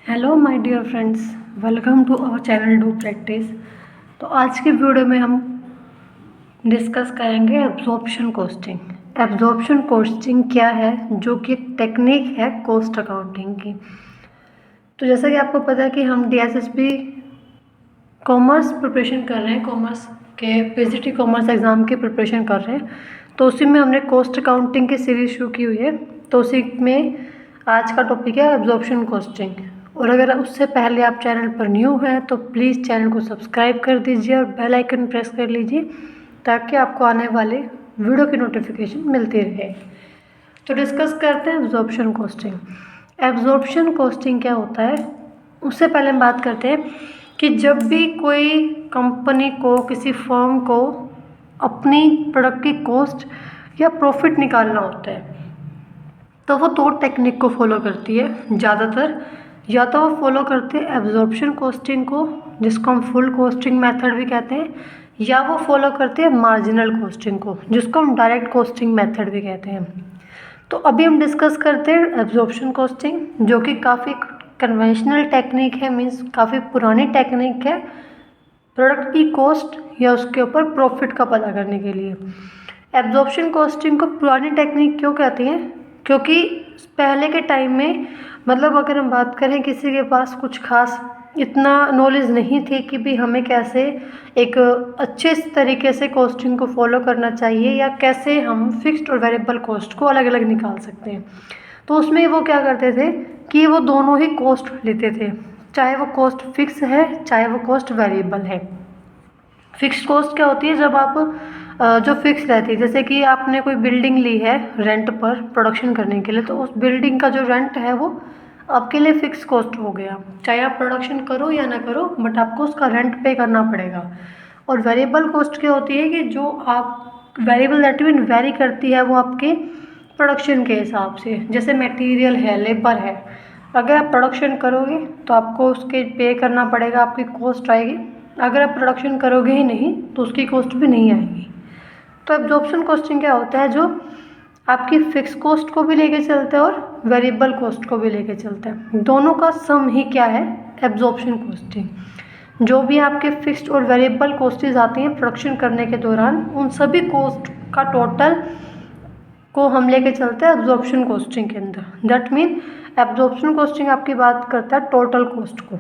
Hello my dear friends, welcome to our channel do practice. तो आज की video में हम डिस्कस करेंगे एब्जॉर्प्शन कॉस्टिंग। एब्जॉर्प्शन कॉस्टिंग क्या है, जो कि एक टेक्निक है कॉस्ट अकाउंटिंग की। तो जैसा कि आपको पता है कि हम डीएसएसबी कॉमर्स प्रिपरेशन कर रहे हैं, कॉमर्स के पीजीटी कॉमर्स एग्ज़ाम की प्रिपरेशन कर रहे हैं। तो उसी में हमने कॉस्ट अकाउंटिंग की सीरीज शुरू की हुई है। तो उसी में आज का टॉपिक है एब्जॉर्प्शन कॉस्टिंग। और अगर उससे पहले आप चैनल पर न्यू हैं तो प्लीज़ चैनल को सब्सक्राइब कर दीजिए और बेल आइकन प्रेस कर लीजिए ताकि आपको आने वाले वीडियो की नोटिफिकेशन मिलती रहे। तो डिस्कस करते हैं एब्जॉर्प्शन कॉस्टिंग। एब्जॉर्प्शन कॉस्टिंग क्या होता है, उससे पहले हम बात करते हैं कि जब भी कोई कंपनी को, किसी फर्म को अपनी प्रोडक्ट की कॉस्ट या प्रॉफिट निकालना होता है तो वो दो टेक्निक को फॉलो करती है ज़्यादातर। या तो वो फॉलो करते हैं एब्जॉर्प्शन कॉस्टिंग को, जिसको हम फुल कॉस्टिंग मेथड भी कहते हैं, या वो फॉलो करते हैं मार्जिनल कॉस्टिंग को, जिसको हम डायरेक्ट कॉस्टिंग मेथड भी कहते हैं। तो अभी हम डिस्कस करते हैं एब्जॉर्प्शन कॉस्टिंग, जो कि काफ़ी कन्वेंशनल टेक्निक है, मीन्स काफ़ी पुरानी टेक्निक है प्रोडक्ट की कॉस्ट या उसके ऊपर प्रॉफिट का पता करने के लिए। एब्जॉर्प्शन कॉस्टिंग को पुरानी टेक्निक क्यों कहते हैं, क्योंकि पहले के टाइम में, मतलब अगर हम बात करें, किसी के पास कुछ खास इतना नॉलेज नहीं थी कि भी हमें कैसे एक अच्छे तरीके से कॉस्टिंग को फॉलो करना चाहिए या कैसे हम फिक्स्ड और वेरिएबल कॉस्ट को अलग अलग निकाल सकते हैं। तो उसमें वो क्या करते थे कि वो दोनों ही कॉस्ट लेते थे, चाहे वो कॉस्ट फिक्स है चाहे वो कॉस्ट वेरिएबल है। फिक्स कॉस्ट क्या होती है, जब आप जो फिक्स रहती है, जैसे कि आपने कोई बिल्डिंग ली है रेंट पर प्रोडक्शन करने के लिए, तो उस बिल्डिंग का जो रेंट है वो आपके लिए फिक्स कॉस्ट हो गया, चाहे आप प्रोडक्शन करो या ना करो, बट आपको उसका रेंट पे करना पड़ेगा। और वेरिएबल कॉस्ट क्या होती है कि जो आप वेरिएबल दैट मीन वेरी करती है वो आपके प्रोडक्शन के हिसाब से, जैसे मटेरियल है, लेबर है। अगर आप प्रोडक्शन करोगे तो आपको उसके पे करना पड़ेगा, आपकी कॉस्ट आएगी। अगर आप प्रोडक्शन करोगे ही नहीं तो उसकी कॉस्ट भी नहीं आएगी। तो एब्जॉर्प्शन कॉस्टिंग क्या होता है, जो आपकी फिक्स कॉस्ट को भी लेके चलता है और वेरिएबल कॉस्ट को भी लेके चलता है। दोनों का सम ही क्या है, एब्जॉर्प्शन कॉस्टिंग। जो भी आपके फिक्स्ड और वेरिएबल कॉस्टेज आती हैं प्रोडक्शन करने के दौरान, उन सभी कॉस्ट का टोटल को हम लेके चलते हैं एब्जॉर्प्शन कॉस्टिंग के अंदर। दैट मीन एब्जॉर्प्शन कॉस्टिंग आपकी बात करता है टोटल कॉस्ट को,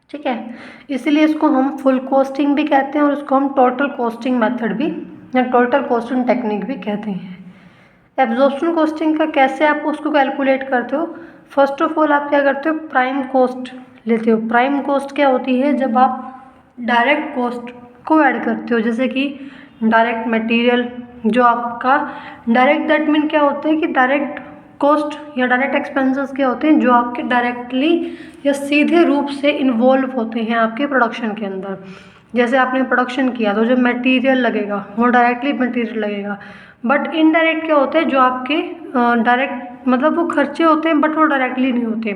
ठीक है। इसीलिए इसको हम फुल कॉस्टिंग भी कहते हैं और इसको हम टोटल कॉस्टिंग मेथड भी या टोटल कॉस्टिंग टेक्निक भी कहते हैं। एब्जॉर्प्शन कॉस्टिंग का कैसे आप उसको कैलकुलेट करते हो, फर्स्ट ऑफ ऑल आप क्या करते हो, प्राइम कॉस्ट लेते हो। प्राइम कॉस्ट क्या होती है, जब आप डायरेक्ट कॉस्ट को ऐड करते हो, जैसे कि डायरेक्ट मटेरियल, जो आपका डायरेक्ट दैट मीन क्या होता है कि डायरेक्ट कॉस्ट या डायरेक्ट एक्सपेंसेस क्या होते हैं, जो आपके डायरेक्टली या सीधे रूप से इन्वॉल्व होते हैं आपके प्रोडक्शन के अंदर। जैसे आपने प्रोडक्शन किया तो जो मटेरियल लगेगा वो डायरेक्टली मटेरियल लगेगा। बट इनडायरेक्ट क्या होते हैं, जो आपके डायरेक्ट मतलब वो खर्चे होते हैं बट वो डायरेक्टली नहीं होते।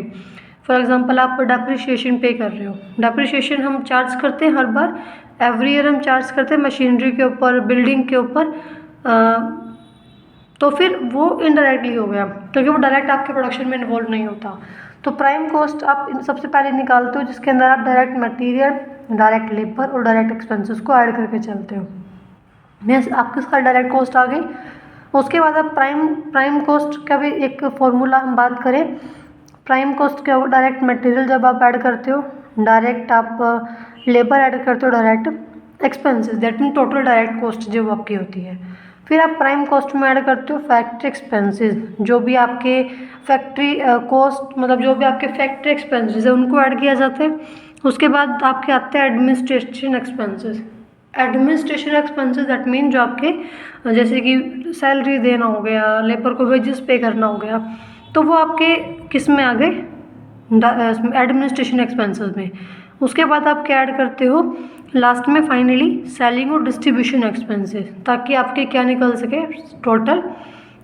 फॉर एग्जांपल आप डेप्रिसिएशन पे कर रहे हो, डेप्रिसिएशन हम चार्ज करते हैं हर बार, एवरी ईयर हम चार्ज करते हैं मशीनरी के ऊपर, बिल्डिंग के ऊपर। तो फिर वो इनडायरेक्टली हो गया क्योंकि वो डायरेक्ट आपके प्रोडक्शन में इन्वॉल्व नहीं होता। तो प्राइम कॉस्ट आप सबसे पहले निकालते हो, जिसके अंदर आप डायरेक्ट मटेरियल, डायरेक्ट लेबर और डायरेक्ट एक्सपेंसेस को ऐड करके चलते हो। मीन्स आपके साथ डायरेक्ट कॉस्ट आ गई। उसके बाद आप प्राइम कॉस्ट का भी एक फॉर्मूला हम बात करें, प्राइम कॉस्ट क्या होगा, डायरेक्ट मटेरियल जब आप ऐड करते हो, डायरेक्ट आप लेबर ऐड करते हो, direct expenses that mean total direct cost जो आपकी होती है। फिर आप प्राइम कॉस्ट में ऐड करते हो फैक्ट्री एक्सपेंसेस, जो भी आपके फैक्ट्री कॉस्ट मतलब जो भी आपके फैक्ट्री एक्सपेंसेस है उनको ऐड किया जाता है। उसके बाद आपके आते हैं administration expenses. Administration expenses that mean जो आपके जैसे कि सैलरी देना हो गया, लेबर को वेजेस पे करना हो गया, तो वो आपके किस में आ गए, एडमिनिस्ट्रेशन एक्सपेंसेस में। उसके बाद आप क्या ऐड करते हो लास्ट में, फाइनली सेलिंग और डिस्ट्रीब्यूशन एक्सपेंसेस, ताकि आपके क्या निकल सके, टोटल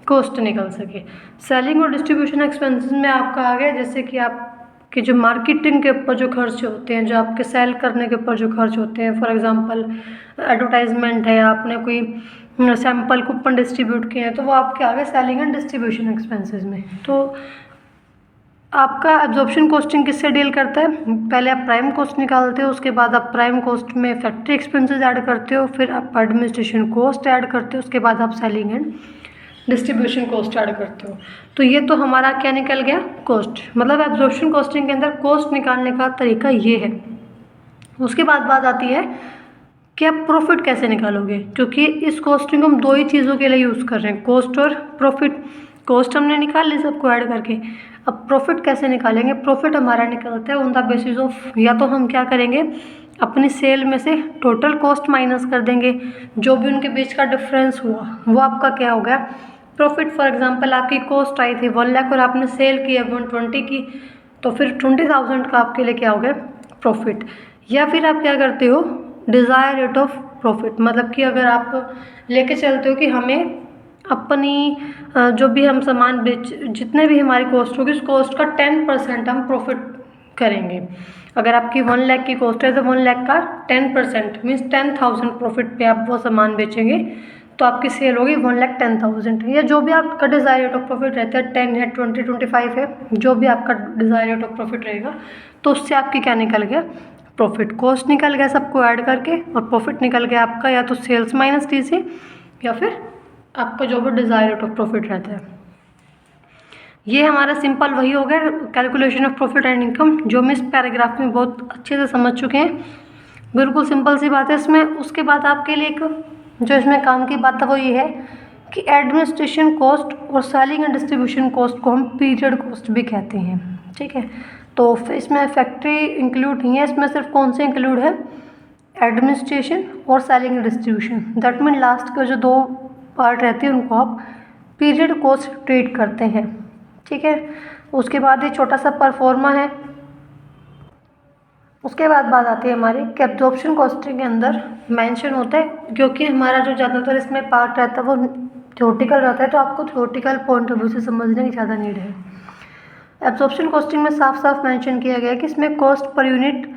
कॉस्ट निकल सके। सेलिंग और डिस्ट्रीब्यूशन एक्सपेंसेस में आपका आ गया जैसे कि आपके जो मार्केटिंग के ऊपर जो खर्च होते हैं, जो आपके सेल करने के ऊपर जो खर्च होते हैं, फॉर एग्जांपल एडवर्टाइजमेंट है, आपने कोई सैम्पल कूपन डिस्ट्रीब्यूट किए हैं, तो वो आपके आ गए सेलिंग एंड डिस्ट्रीब्यूशन एक्सपेंसेस में। तो आपका एब्जॉर्प्शन कॉस्टिंग किससे डील करता है? पहले आप प्राइम कॉस्ट निकालते हो, उसके बाद आप प्राइम कॉस्ट में फैक्ट्री एक्सपेंसेस ऐड करते हो, फिर आप एडमिनिस्ट्रेशन कॉस्ट ऐड करते हो, उसके बाद आप selling and distribution cost add करते हो। तो ये तो हमारा क्या निकल गया? कॉस्ट। मतलब एब्जॉर्प्शन कॉस्टिंग के अंदर कॉस्ट निकालने का तरीका ये है। उसके बाद बात आती है कि आप प्रॉफिट कैसे निकालोगे, क्योंकि इस कॉस्टिंग को हम दो ही चीज़ों के लिए यूज़ कर रहे हैं, कॉस्ट और प्रॉफिट। कॉस्ट हमने निकाल ली सबको ऐड करके, अब प्रॉफिट कैसे निकालेंगे? प्रॉफिट हमारा निकलता है ऑन द बेसिस ऑफ, या तो हम क्या करेंगे, अपनी सेल में से टोटल कॉस्ट माइनस कर देंगे, जो भी उनके बीच का डिफरेंस हुआ वो आपका क्या हो गया? प्रॉफिट। फॉर एग्जांपल आपकी कॉस्ट आई थी 1 लाख और आपने सेल की है 120 की, तो फिर 20,000 का आपके लिए क्या हो गया? प्रॉफिट। या फिर आप क्या करते हो, डिज़ायर रेट ऑफ प्रॉफिट, मतलब कि अगर आप लेके चलते हो कि हमें अपनी जो भी हम सामान बेच, जितने भी हमारी कॉस्ट होगी उस कॉस्ट का 10% हम प्रॉफिट करेंगे। अगर आपकी 1 लाख की कॉस्ट है तो 1 लाख का 10% मीन्स 10,000 प्रॉफिट पे आप वो सामान बेचेंगे, तो आपकी सेल होगी 1,10,000। या जो भी आपका डिज़ायर रेट ऑफ प्रॉफिट रहता है, 10 है, 20, 25 है, जो भी आपका डिज़ायर रेट ऑफ प्रॉफिट रहेगा, तो उससे आपकी क्या निकल गया? प्रॉफिट। कॉस्ट निकल गया सबको ऐड करके, और प्रॉफिट निकल गया आपका या तो सेल्स माइनस डी से, या फिर आपका जो भी डिज़ायर रेट ऑफ प्रॉफिट रहता है। ये हमारा सिंपल वही हो गया calculation of profit and income, जो हम इस पैराग्राफ में बहुत अच्छे से समझ चुके हैं। बिल्कुल सिंपल सी बात है इसमें। उसके बाद आपके लिए एक जो इसमें काम की बात है वो ये है कि एडमिनिस्ट्रेशन कॉस्ट और सेलिंग एंड डिस्ट्रीब्यूशन कॉस्ट को हम पीरियड कॉस्ट भी कहते हैं, ठीक है। तो इसमें फैक्ट्री इंक्लूड नहीं है, इसमें सिर्फ कौन से इंक्लूड है? एडमिनिस्ट्रेशन और selling and distribution. That mean last के जो दो पार्ट रहते हैं उनको आप पीरियड कॉस्ट ट्रीट करते हैं, ठीक है। उसके बाद ये छोटा सा परफॉर्मा है। उसके बाद बात आती है हमारी कि एब्जॉर्प्शन कॉस्टिंग के अंदर मेंशन होता है, क्योंकि हमारा जो ज़्यादातर इसमें पार्ट रहता है वो थ्योरेटिकल रहता है, तो आपको थ्योरेटिकल पॉइंट ऑफ व्यू से समझने की ज़्यादा नीड है। एब्जॉर्प्शन कॉस्टिंग में साफ साफ मेंशन किया गया है कि इसमें कॉस्ट पर यूनिट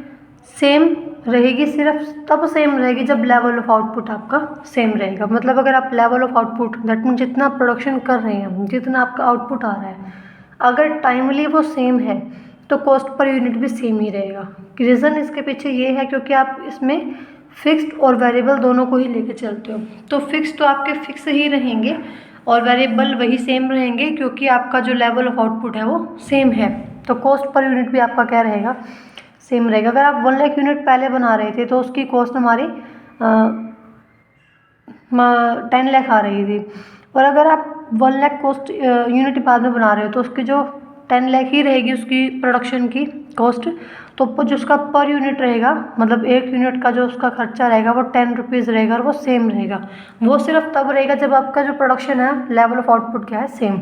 सेम रहेगी, सिर्फ तब सेम रहेगी जब लेवल ऑफ आउटपुट आपका सेम रहेगा। मतलब अगर आप level of output, that mean जितना प्रोडक्शन कर रहे हैं, जितना आपका आउटपुट आ रहा है, अगर टाइमली वो सेम है तो कॉस्ट पर यूनिट भी सेम ही रहेगा। रीज़न इसके पीछे ये है क्योंकि आप इसमें फिक्स्ड और वेरिएबल दोनों को ही लेके चलते हो। तो फिक्स तो आपके फिक्स ही रहेंगे और वेरिएबल वही सेम रहेंगे, क्योंकि आपका जो लेवल ऑफ आउटपुट है वो सेम है, तो कॉस्ट पर यूनिट भी आपका क्या रहेगा? सेम रहेगा। अगर आप 1 लाख यूनिट पहले बना रहे थे तो उसकी कॉस्ट हमारी 10 लाख आ रही थी, और अगर आप 1 लाख कॉस्ट यूनिट बाद में बना रहे हो तो उसकी जो 10 लाख ही रहेगी उसकी प्रोडक्शन की कॉस्ट, तो जो उसका पर यूनिट रहेगा, मतलब एक यूनिट का जो उसका खर्चा रहेगा वो 10 रुपीज़ रहेगा, और वो सेम रहेगा। वो सिर्फ तब रहेगा जब आपका जो प्रोडक्शन है, लेवल ऑफ आउटपुट क्या है? सेम।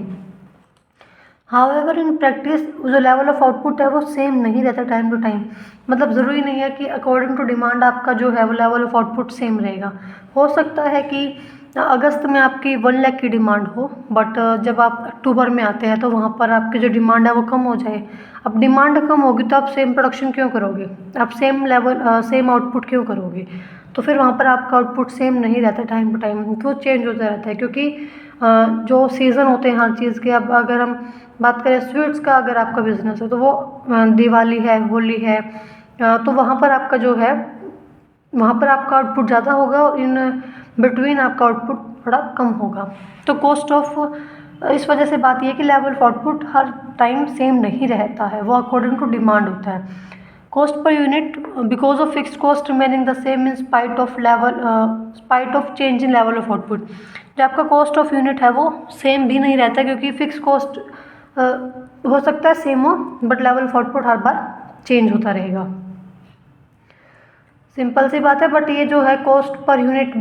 हाउएवर इन प्रैक्टिस जो लेवल ऑफ आउटपुट है वो सेम नहीं रहता टाइम टू टाइम। मतलब ज़रूरी नहीं है कि अकॉर्डिंग टू डिमांड आपका जो है वो लेवल ऑफ आउटपुट सेम रहेगा। हो सकता है कि अगस्त में आपकी 1 लाख की डिमांड हो, बट जब आप अक्टूबर में आते हैं तो वहाँ पर आपकी जो डिमांड है वो कम हो जाए। अब डिमांड कम होगी तो आप सेम प्रोडक्शन क्यों करोगे? आप सेम लेवल सेम आउटपुट क्यों करोगे? तो फिर वहाँ पर आपका आउटपुट सेम नहीं रहता टाइम टू टाइम, वो चेंज होता रहता है, क्योंकि जो सीज़न होते हैं हर चीज़ के। अब अगर हम बात करें स्वीट्स का, अगर आपका बिजनेस है तो वो दिवाली है, होली है, तो वहाँ पर आपका जो है, वहाँ पर आपका आउटपुट ज़्यादा होगा और इन बिटवीन आपका आउटपुट थोड़ा कम होगा। तो कॉस्ट ऑफ, इस वजह से बात यह है कि level of output her time same नहीं रहता है, वो अकॉर्डिंग टू डिमांड होता है। Cost per unit because of fix cost remaining the same in spite of change in level of output. जो आपका कॉस्ट ऑफ यूनिट है वो सेम भी नहीं रहता, क्योंकि फिक्स कॉस्ट हो सकता है सेम हो, but level of output her bar change होता रहेगा। सिंपल सी बात है। बट ये जो है कॉस्ट पर यूनिट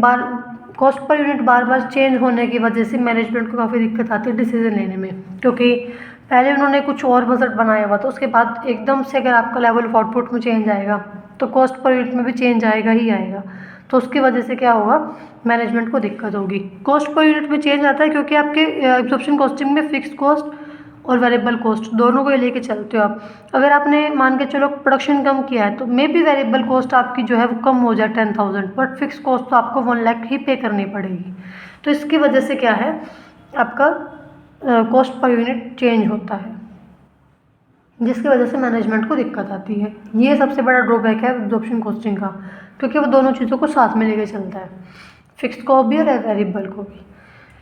बार बार चेंज होने की वजह से मैनेजमेंट को काफ़ी दिक्कत आती है डिसीजन लेने में, क्योंकि पहले उन्होंने कुछ और बजट बनाया हुआ था, उसके बाद एकदम से अगर आपका लेवल ऑफ आउटपुट में चेंज आएगा तो कॉस्ट पर यूनिट में भी चेंज आएगा ही आएगा। तो उसकी वजह से क्या होगा? मैनेजमेंट को दिक्कत होगी। कॉस्ट पर यूनिट में चेंज आता है क्योंकि आपके एब्जॉर्प्शन कॉस्टिंग में फिक्स कॉस्ट और वेरिएबल कॉस्ट दोनों को लेके चलते हो आप। अगर आपने मान के चलो प्रोडक्शन कम किया है तो मे बी वेरिएबल कॉस्ट आपकी जो है वो कम हो जाए 10,000, बट फिक्स कॉस्ट तो आपको 1 लाख ही पे करनी पड़ेगी। तो इसकी वजह से क्या है, आपका कॉस्ट पर यूनिट चेंज होता है। जिसकी वजह से मैनेजमेंट को दिक्कत आती है। ये सबसे बड़ा ड्रॉबैक है एब्जॉर्प्शन कॉस्टिंग का, क्योंकि वो दोनों चीज़ों को साथ में लेके चलता है, फिक्स्ड को भी और वेरिएबल को भी।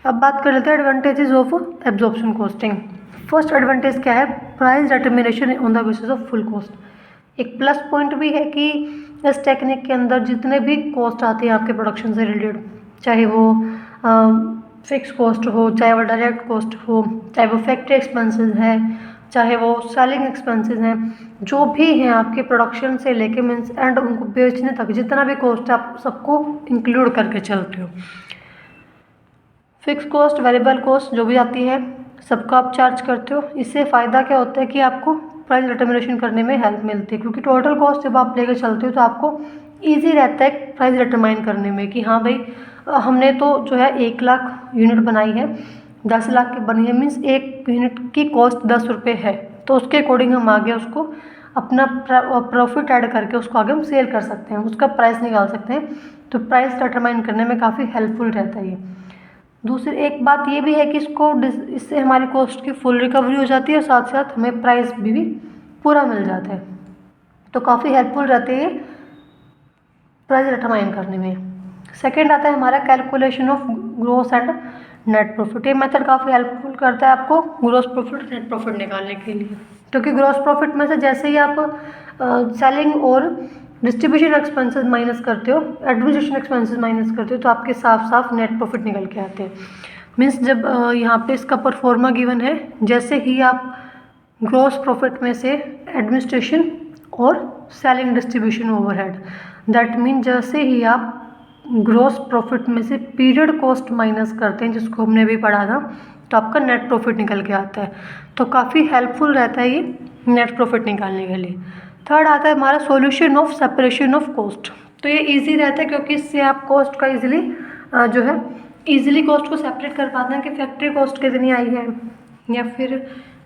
अब बात कर लेते हैं advantages of absorption costing. First advantage क्या है, price determination on the basis of full cost. एक प्लस पॉइंट भी है कि इस टेक्निक के अंदर जितने भी कॉस्ट आती है आपके प्रोडक्शन से रिलेटेड, चाहे वो फिक्स कॉस्ट हो, चाहे वो डायरेक्ट कॉस्ट हो, चाहे वो फैक्ट्री एक्सपेंसेस है, चाहे वो सेलिंग एक्सपेंसेस हैं, जो भी हैं आपके प्रोडक्शन से लेके मीन्स एंड उनको बेचने तक जितना भी कॉस्ट आप सबको इंक्लूड करके चलते हो। फिक्स कॉस्ट, वेरिएबल कॉस्ट जो भी आती है सबको आप चार्ज करते हो। इससे फ़ायदा क्या होता है कि आपको प्राइस डिटर्मिनेशन करने में हेल्प मिलती है, क्योंकि टोटल कॉस्ट जब आप लेकर चलते हो तो आपको ईजी रहता है प्राइस डिटरमाइन करने में कि हाँ भाई हमने तो जो है 1 लाख यूनिट बनाई है, 10 लाख की बनी है, मीन्स 1 यूनिट की कॉस्ट 10 रुपये है, तो उसके अकॉर्डिंग हम आगे उसको अपना प्रॉफिट ऐड करके उसको आगे हम सेल कर सकते हैं, उसका प्राइस निकाल सकते हैं। तो प्राइस डिटरमाइन करने में काफ़ी हेल्पफुल रहता है ये। दूसरी एक बात ये भी है कि इससे हमारी कॉस्ट की फुल रिकवरी हो जाती है और साथ साथ हमें प्राइस भी पूरा मिल जाता है, तो काफ़ी हेल्पफुल रहते हैं ये प्राइस डिटरमाइन करने में। सेकेंड आता है हमारा calculation of gross and net profit. ये मेथड काफ़ी हेल्पफुल करता है आपको ग्रॉस प्रॉफिट नेट प्रॉफिट निकालने के लिए, क्योंकि ग्रॉस प्रॉफिट में से जैसे ही आप सेलिंग और डिस्ट्रीब्यूशन एक्सपेंसेस माइनस करते हो, एडमिनिस्ट्रेशन एक्सपेंसेस माइनस करते हो, तो आपके साफ साफ नेट प्रॉफिट निकल के आते हैं। मीन्स जब यहाँ पे इसका परफॉर्मा गिवन है, जैसे ही आप ग्रॉस प्रॉफिट में से एडमिनिस्ट्रेशन और selling distribution overhead, that mean जैसे ही आप ग्रॉस प्रॉफिट में से पीरियड कॉस्ट माइनस करते हैं, जिसको हमने अभी पढ़ा था, तो आपका नेट प्रॉफिट निकल के आता है। तो काफ़ी हेल्पफुल रहता है ये नेट प्रॉफिट निकालने के लिए। थर्ड आता है हमारा solution of separation of cost. तो ये इजी रहता है क्योंकि इससे आप कॉस्ट का इजीली जो है इजीली कॉस्ट को सेपरेट कर पाते हैं कि फैक्ट्री कॉस्ट कितनी आई है, या फिर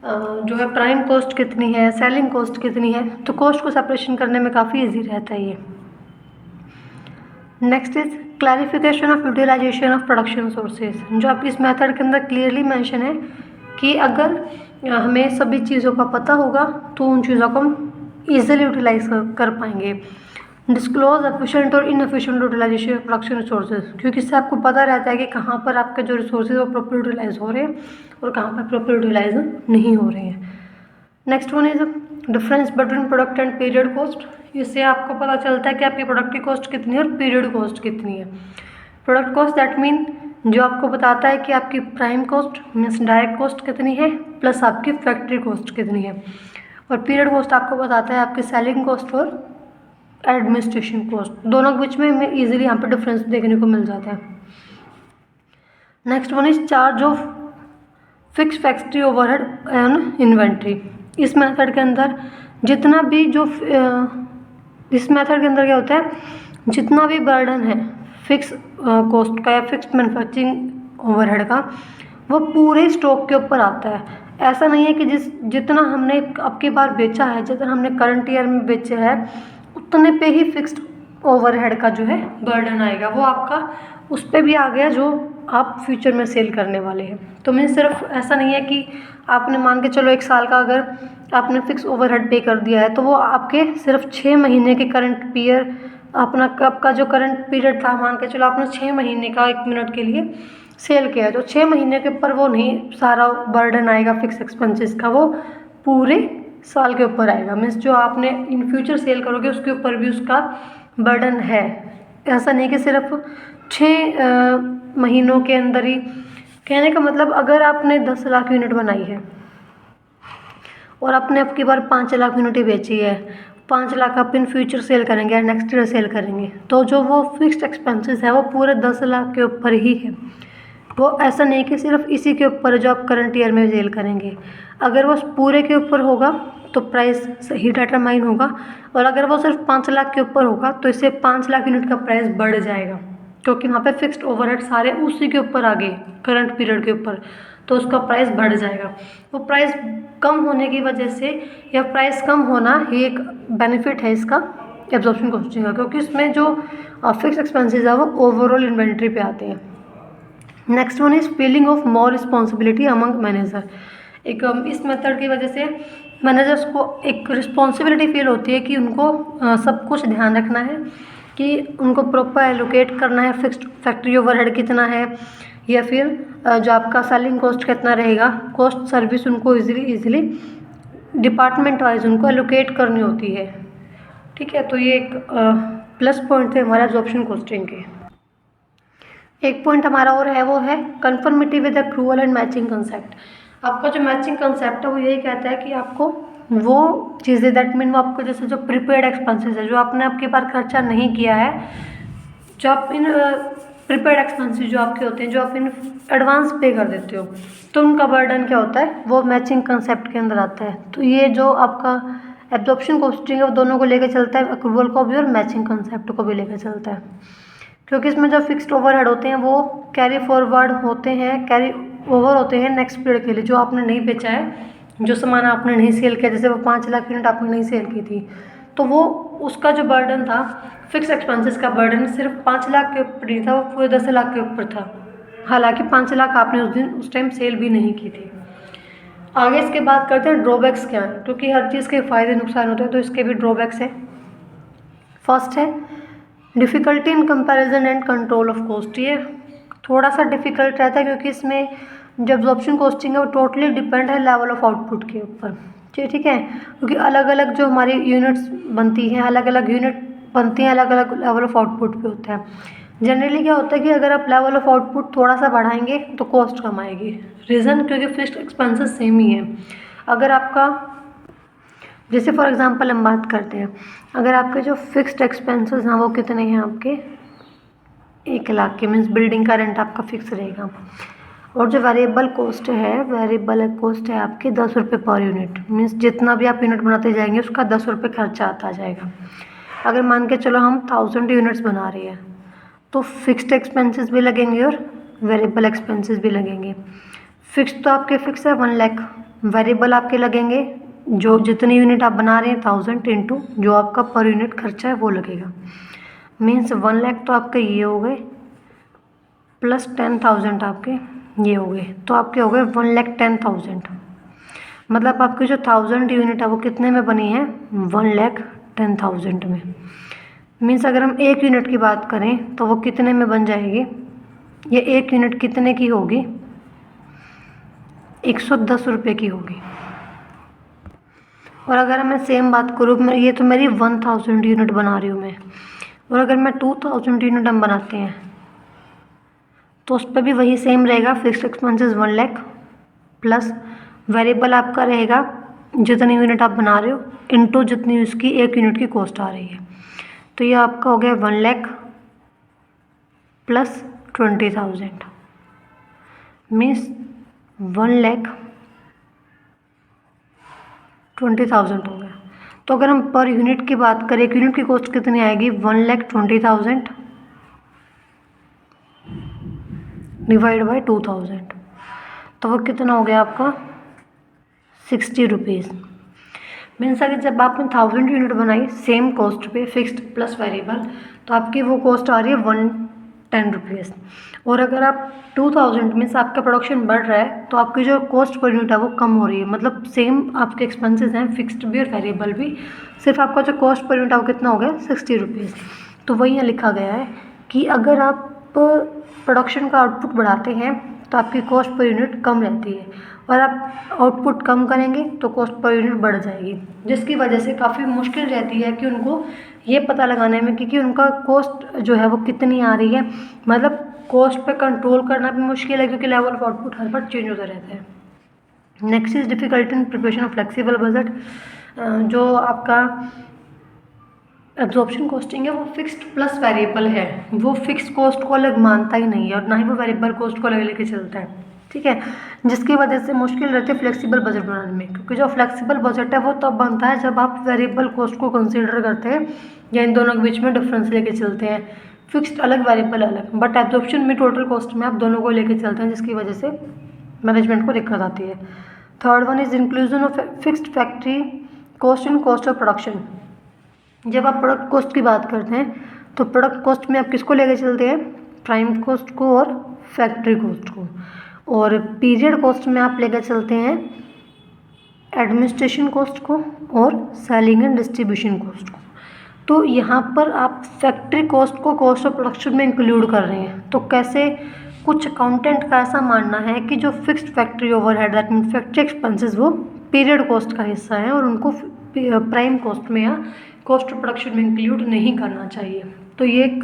जो है प्राइम कॉस्ट कितनी है, सेलिंग कॉस्ट कितनी है, तो कॉस्ट को सेपरेशन करने में काफ़ी इजी रहता है ये। Next is clarification of utilisation of production sources, जो आपकी इस मेथड के अंदर क्लियरली मेंशन है कि अगर हमें सभी चीज़ों का पता होगा तो उन चीज़ों को हम ईजिली यूटिलाइज कर पाएंगे। डिस्क्लोज एफिशिएंट और inefficient utilisation of production resources, क्योंकि इससे आपको पता रहता है कि कहाँ पर आपके जो रिसोर्सेज वो प्रॉपर यूटिलाइज हो रहे हैं और कहाँ पर प्रॉपर यूटिलाइज नहीं हो रहे हैं। Next one is difference between product and period cost. इससे आपको पता चलता है कि आपकी प्रोडक्ट की कॉस्ट कितनी है और पीरियड कॉस्ट कितनी है। प्रोडक्ट कॉस्ट दैट मीन जो आपको बताता है कि आपकी prime cost means direct cost कितनी है प्लस आपकी फैक्ट्री कॉस्ट कितनी है, और पीरियड कॉस्ट आपको बताता है आपकी सेलिंग कॉस्ट और एडमिनिस्ट्रेशन कॉस्ट। दोनों के बीच में हमें ईजिली यहाँ पर डिफरेंस देखने को मिल जाता है। Next one is charge of fix factory overhead and inventory. इस मेथड के अंदर जितना भी जो इस मेथड के अंदर क्या होता है, जितना भी बर्डन है फिक्स कॉस्ट का या फिक्स मैन्युफैक्चरिंग ओवरहेड का, वो पूरे स्टॉक के ऊपर आता है। ऐसा नहीं है कि जितना हमने अब की बार बेचा है, जितना हमने करंट ईयर में बेचा है, उतने पे ही फिक्स्ड ओवरहेड का जो है बर्डन आएगा, वो आपका उस पर भी आ गया जो आप फ्यूचर में सेल करने वाले हैं। तो मैं सिर्फ ऐसा नहीं है कि आपने मान के चलो 1 साल का अगर आपने फिक्स ओवरहेड पे कर दिया है तो वो आपके सिर्फ 6 महीने के करंट पीरियड अपना कब का जो करंट पीरियड था, मान के चलो आपने 6 महीने का 1 मिनट के लिए सेल किया है, तो 6 महीने के ऊपर वो नहीं सारा बर्डन आएगा फिक्स एक्सपेंसेस का, वो पूरे साल के ऊपर आएगा। मीन्स जो आपने इन फ्यूचर सेल करोगे उसके ऊपर भी उसका बर्डन है। ऐसा नहीं कि सिर्फ 6 महीनों के अंदर ही। कहने का मतलब अगर आपने 10 लाख यूनिट बनाई है और आपने अब की बार 5 लाख यूनिट ही बेची है, 5 लाख आप इन फ्यूचर सेल करेंगे या नेक्स्ट ईयर सेल करेंगे, तो जो वो फिक्स्ड एक्सपेंसेस है वो पूरे 10 लाख के ऊपर ही है। वो ऐसा नहीं कि सिर्फ इसी के ऊपर जो आप करंट ईयर में सेल करेंगे। अगर वो पूरे के ऊपर होगा तो प्राइस सही डिटरमाइन होगा, और अगर वो सिर्फ 5 लाख के ऊपर होगा तो इससे 5 लाख यूनिट का प्राइस बढ़ जाएगा, क्योंकि वहाँ पे फिक्स्ड ओवरहेड सारे उसी के ऊपर आ गए करंट पीरियड के ऊपर, तो उसका प्राइस बढ़ जाएगा। वो प्राइस कम होने की वजह से, या प्राइस कम होना ही एक बेनिफिट है इसका एब्जॉर्प्शन कॉस्टिंग का, क्योंकि इसमें जो फिक्स एक्सपेंसेस है वो ओवरऑल इन्वेंट्री पे आते हैं। Next one is feeling of more responsibility among manager. एक इस मेथड की वजह से मैनेजर्स को एक रिस्पॉन्सिबिलिटी फील होती है कि उनको सब कुछ ध्यान रखना है, कि उनको प्रॉपर एलोकेट करना है, फिक्स्ड फैक्ट्री ओवरहेड कितना है, या फिर जो आपका सेलिंग कॉस्ट कितना रहेगा, कॉस्ट सर्विस उनको इजीली डिपार्टमेंट वाइज उनको एलोकेट करनी होती है। ठीक है, तो ये एक प्लस पॉइंट थे हमारे एब्जॉर्प्शन कॉस्टिंग के। एक पॉइंट हमारा और है, वो है conformity with accrual and matching concept. आपका जो मैचिंग कंसेप्ट है वो यही कहता है कि आपको वो चीज़ें, दैट मीन वो आपको जैसे जो प्रीपेड एक्सपेंसेस है, जो आपने आपके पास खर्चा नहीं किया है, जो आप इन प्रीपेड एक्सपेंसेस जो आपके होते हैं, जो आप इन एडवांस पे कर देते हो, तो उनका बर्डन क्या होता है, वो मैचिंग कंसेप्ट के अंदर आता है। तो ये जो आपका एब्जॉर्प्शन कॉस्टिंग है वो दोनों को लेकर चलता है, अक्रूवल को भी और मैचिंग कंसेप्ट को भी लेकर चलता है, क्योंकि इसमें जो फिक्स्ड ओवरहेड होते हैं वो कैरी फॉरवर्ड होते हैं, कैरी ओवर होते हैं नेक्स्ट पीरियड के लिए। जो आपने नहीं बेचा है, जो सामान आपने नहीं सेल किया, जैसे वो 5 लाख यूनिट आपने नहीं सेल की थी, तो वो उसका जो बर्डन था, फिक्स एक्सपेंसेस का बर्डन सिर्फ 5 लाख के ऊपर नहीं था, वो पूरे 10 लाख के ऊपर था। हालांकि 5 लाख आपने उस टाइम सेल भी नहीं की थी। आगे इसके बात करते हैं ड्रॉबैक्स क्या है, क्योंकि हर चीज़ के फ़ायदे नुकसान होते हैं, तो इसके भी ड्रॉबैक्स हैं। फर्स्ट है difficulty in comparison and control of cost. ये थोड़ा सा डिफ़िकल्ट रहता है, क्योंकि इसमें जो एब्जॉर्प्शन कॉस्टिंग है वो टोटली डिपेंड है लेवल ऑफ आउटपुट के ऊपर। ठीक है, क्योंकि अलग अलग जो हमारी यूनिट्स बनती हैं, अलग अलग यूनिट बनती हैं, अलग अलग लेवल ऑफ आउटपुट पे होता है। जनरली क्या होता है कि अगर आप लेवल ऑफ आउटपुट थोड़ा सा बढ़ाएंगे तो कॉस्ट कम आएगी। रीज़न क्योंकि फिक्स्ड एक्सपेंसेस सेम ही है। अगर आपका, जैसे फॉर एग्जांपल हम बात करते हैं, अगर आपके जो फिक्स्ड एक्सपेंसेस हैं वो कितने हैं, आपके 1 लाख के, मीन्स बिल्डिंग का रेंट आपका फिक्स रहेगा, और जो वेरिएबल कॉस्ट है आपके 10 रुपये पर यूनिट, मीन्स जितना भी आप यूनिट बनाते जाएंगे उसका 10 रुपये खर्चा आता जाएगा। अगर मान के चलो हम 1000 यूनिट्स बना रहे हैं, तो फिक्स्ड एक्सपेंसेस भी लगेंगे और वेरिएबल एक्सपेंसेस भी लगेंगे। फिक्स तो आपके फिक्स है 1 लाख, वेरिएबल आपके लगेंगे जो जितनी यूनिट आप बना रहे हैं 1000 इंटू जो आपका पर यूनिट खर्चा है वो लगेगा। मीन्स 1 लाख तो आपके ये हो गए, प्लस 10,000 आपके ये हो गए, तो आपके हो गए 1,10,000। मतलब आपकी जो 1000 यूनिट है वो कितने में बनी है, 1,10,000 में। मीन्स अगर हम 1 यूनिट की बात करें तो वो कितने में बन जाएगी, ये 1 यूनिट कितने की होगी, 110 रुपये की होगी। और अगर मैं सेम बात करूँ, ये तो मेरी 1000 यूनिट बना रही हूँ मैं, और अगर मैं 2000 यूनिट हम बनाते हैं तो उस पर भी वही सेम रहेगा। Fixed expenses 1 lakh plus variable आपका रहेगा जितनी यूनिट आप बना रहे हो इनटू जितनी उसकी 1 यूनिट की कॉस्ट आ रही है। तो ये आपका हो गया 1 लाख प्लस 20,000, मीन्स 1,20,000 हो गया। तो अगर हम पर यूनिट की बात करें, 1 यूनिट की कॉस्ट कितनी आएगी, 1,20,000 डिवाइड बाई 2000, तो वो कितना हो गया आपका 60 रुपीज़। मीन्स अगर जब आपने 1000 यूनिट बनाई सेम कॉस्ट पे, फिक्स्ड प्लस वेरिएबल, तो आपकी वो कॉस्ट आ रही है 110 रुपीज़। और अगर आप 2000 मीन्स आपका प्रोडक्शन बढ़ रहा है तो आपकी जो कॉस्ट पर यूनिट है वो कम हो रही है। मतलब सेम आपके एक्सपेंसेस हैं, फिक्स्ड भी और वेरिएबल भी, सिर्फ आपका जो कॉस्ट पर यूनिट है वो कितना हो गया 60 रुपीज़। तो वही यहाँ लिखा गया है कि अगर आप प्रोडक्शन का आउटपुट बढ़ाते हैं तो आपकी कॉस्ट पर यूनिट कम रहती है, और आप आउटपुट कम करेंगे तो कॉस्ट पर यूनिट बढ़ जाएगी, जिसकी वजह से काफ़ी मुश्किल रहती है कि उनको ये पता लगाने में कि उनका कॉस्ट जो है वो कितनी आ रही है। मतलब कॉस्ट पे कंट्रोल करना भी मुश्किल है, क्योंकि level of output her bar change होता रहता है। Next is difficulty in preparation of flexible budget. जो आपका एब्जॉर्प्शन कॉस्टिंग है वो फिक्स्ड प्लस वेरिएबल है, वो फिक्स कॉस्ट को अलग मानता ही नहीं है और ना ही वो वेरिएबल कॉस्ट को अलग लेके चलता है। ठीक है, जिसकी वजह से मुश्किल रहती है फ्लेक्सिबल बजट बनाने में, क्योंकि जो फ्लेक्सिबल बजट है वो तब बनता है जब आप वेरिएबल कॉस्ट को कंसीडर करते हैं या इन दोनों के बीच में डिफरेंस लेके चलते हैं। फिक्स्ड अलग, वेरिएबल अलग, बट एब्जॉर्प्शन में टोटल कॉस्ट में आप दोनों को लेके चलते हैं, जिसकी वजह से मैनेजमेंट को दिक्कत आती है। Third one is inclusion of fixed factory cost in cost of production. जब आप प्रोडक्ट कॉस्ट की बात करते हैं तो प्रोडक्ट कॉस्ट में आप किसको लेके चलते हैं, प्राइम कॉस्ट को और फैक्ट्री कॉस्ट को, और पीरियड कॉस्ट में आप लेकर चलते हैं एडमिनिस्ट्रेशन कॉस्ट को और सेलिंग एंड डिस्ट्रीब्यूशन कॉस्ट को। तो यहाँ पर आप फैक्ट्री कॉस्ट को कॉस्ट ऑफ प्रोडक्शन में इंक्लूड कर रहे हैं। तो कैसे, कुछ अकाउंटेंट का ऐसा मानना है कि जो fixed factory overhead that mean factory expenses वो पीरियड कॉस्ट का हिस्सा है और उनको प्राइम कॉस्ट में या कॉस्ट ऑफ प्रोडक्शन में इंक्लूड नहीं करना चाहिए। तो ये एक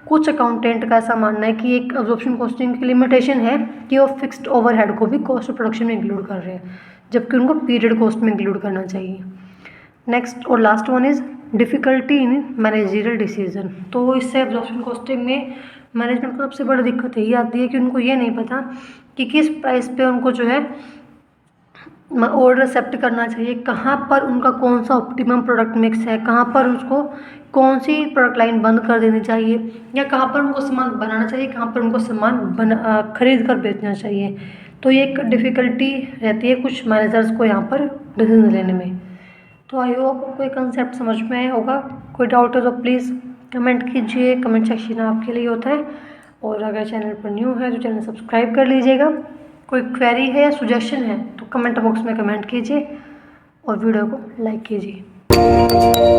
कुछ अकाउंटेंट का ऐसा मानना है कि एक एब्जॉर्प्शन कॉस्टिंग की लिमिटेशन है कि वो फिक्स्ड ओवरहेड को भी कॉस्ट ऑफ प्रोडक्शन में इंक्लूड कर रहे हैं, जबकि उनको पीरियड कॉस्ट में इंक्लूड करना चाहिए। नेक्स्ट और last one is difficulty in managerial decision. तो इससे एब्जॉर्प्शन कॉस्टिंग में मैनेजमेंट को सबसे बड़ी दिक्कत यही आती है कि उनको ये नहीं पता कि किस प्राइस पे उनको जो है ऑर्डर एक्सेप्ट करना चाहिए, कहाँ पर उनका कौन सा ऑप्टिमम प्रोडक्ट मिक्स है, कहाँ पर उसको कौन सी प्रोडक्ट लाइन बंद कर देनी चाहिए, या कहाँ पर उनको सामान बनाना चाहिए, कहाँ पर उनको सामान खरीद कर बेचना चाहिए। तो ये एक डिफ़िकल्टी रहती है कुछ मैनेजर्स को यहाँ पर डिसीजन लेने में। तो आई होप आपको ये कंसेप्ट समझ में आया होगा। कोई डाउट है तो प्लीज़ कमेंट कीजिए, कमेंट सेक्शन आपके लिए होता है। और अगर चैनल पर न्यू है तो चैनल सब्सक्राइब कर लीजिएगा। कोई क्वेरी है या सुजेशन है तो कमेंट बॉक्स में कमेंट कीजिए और वीडियो को लाइक कीजिए।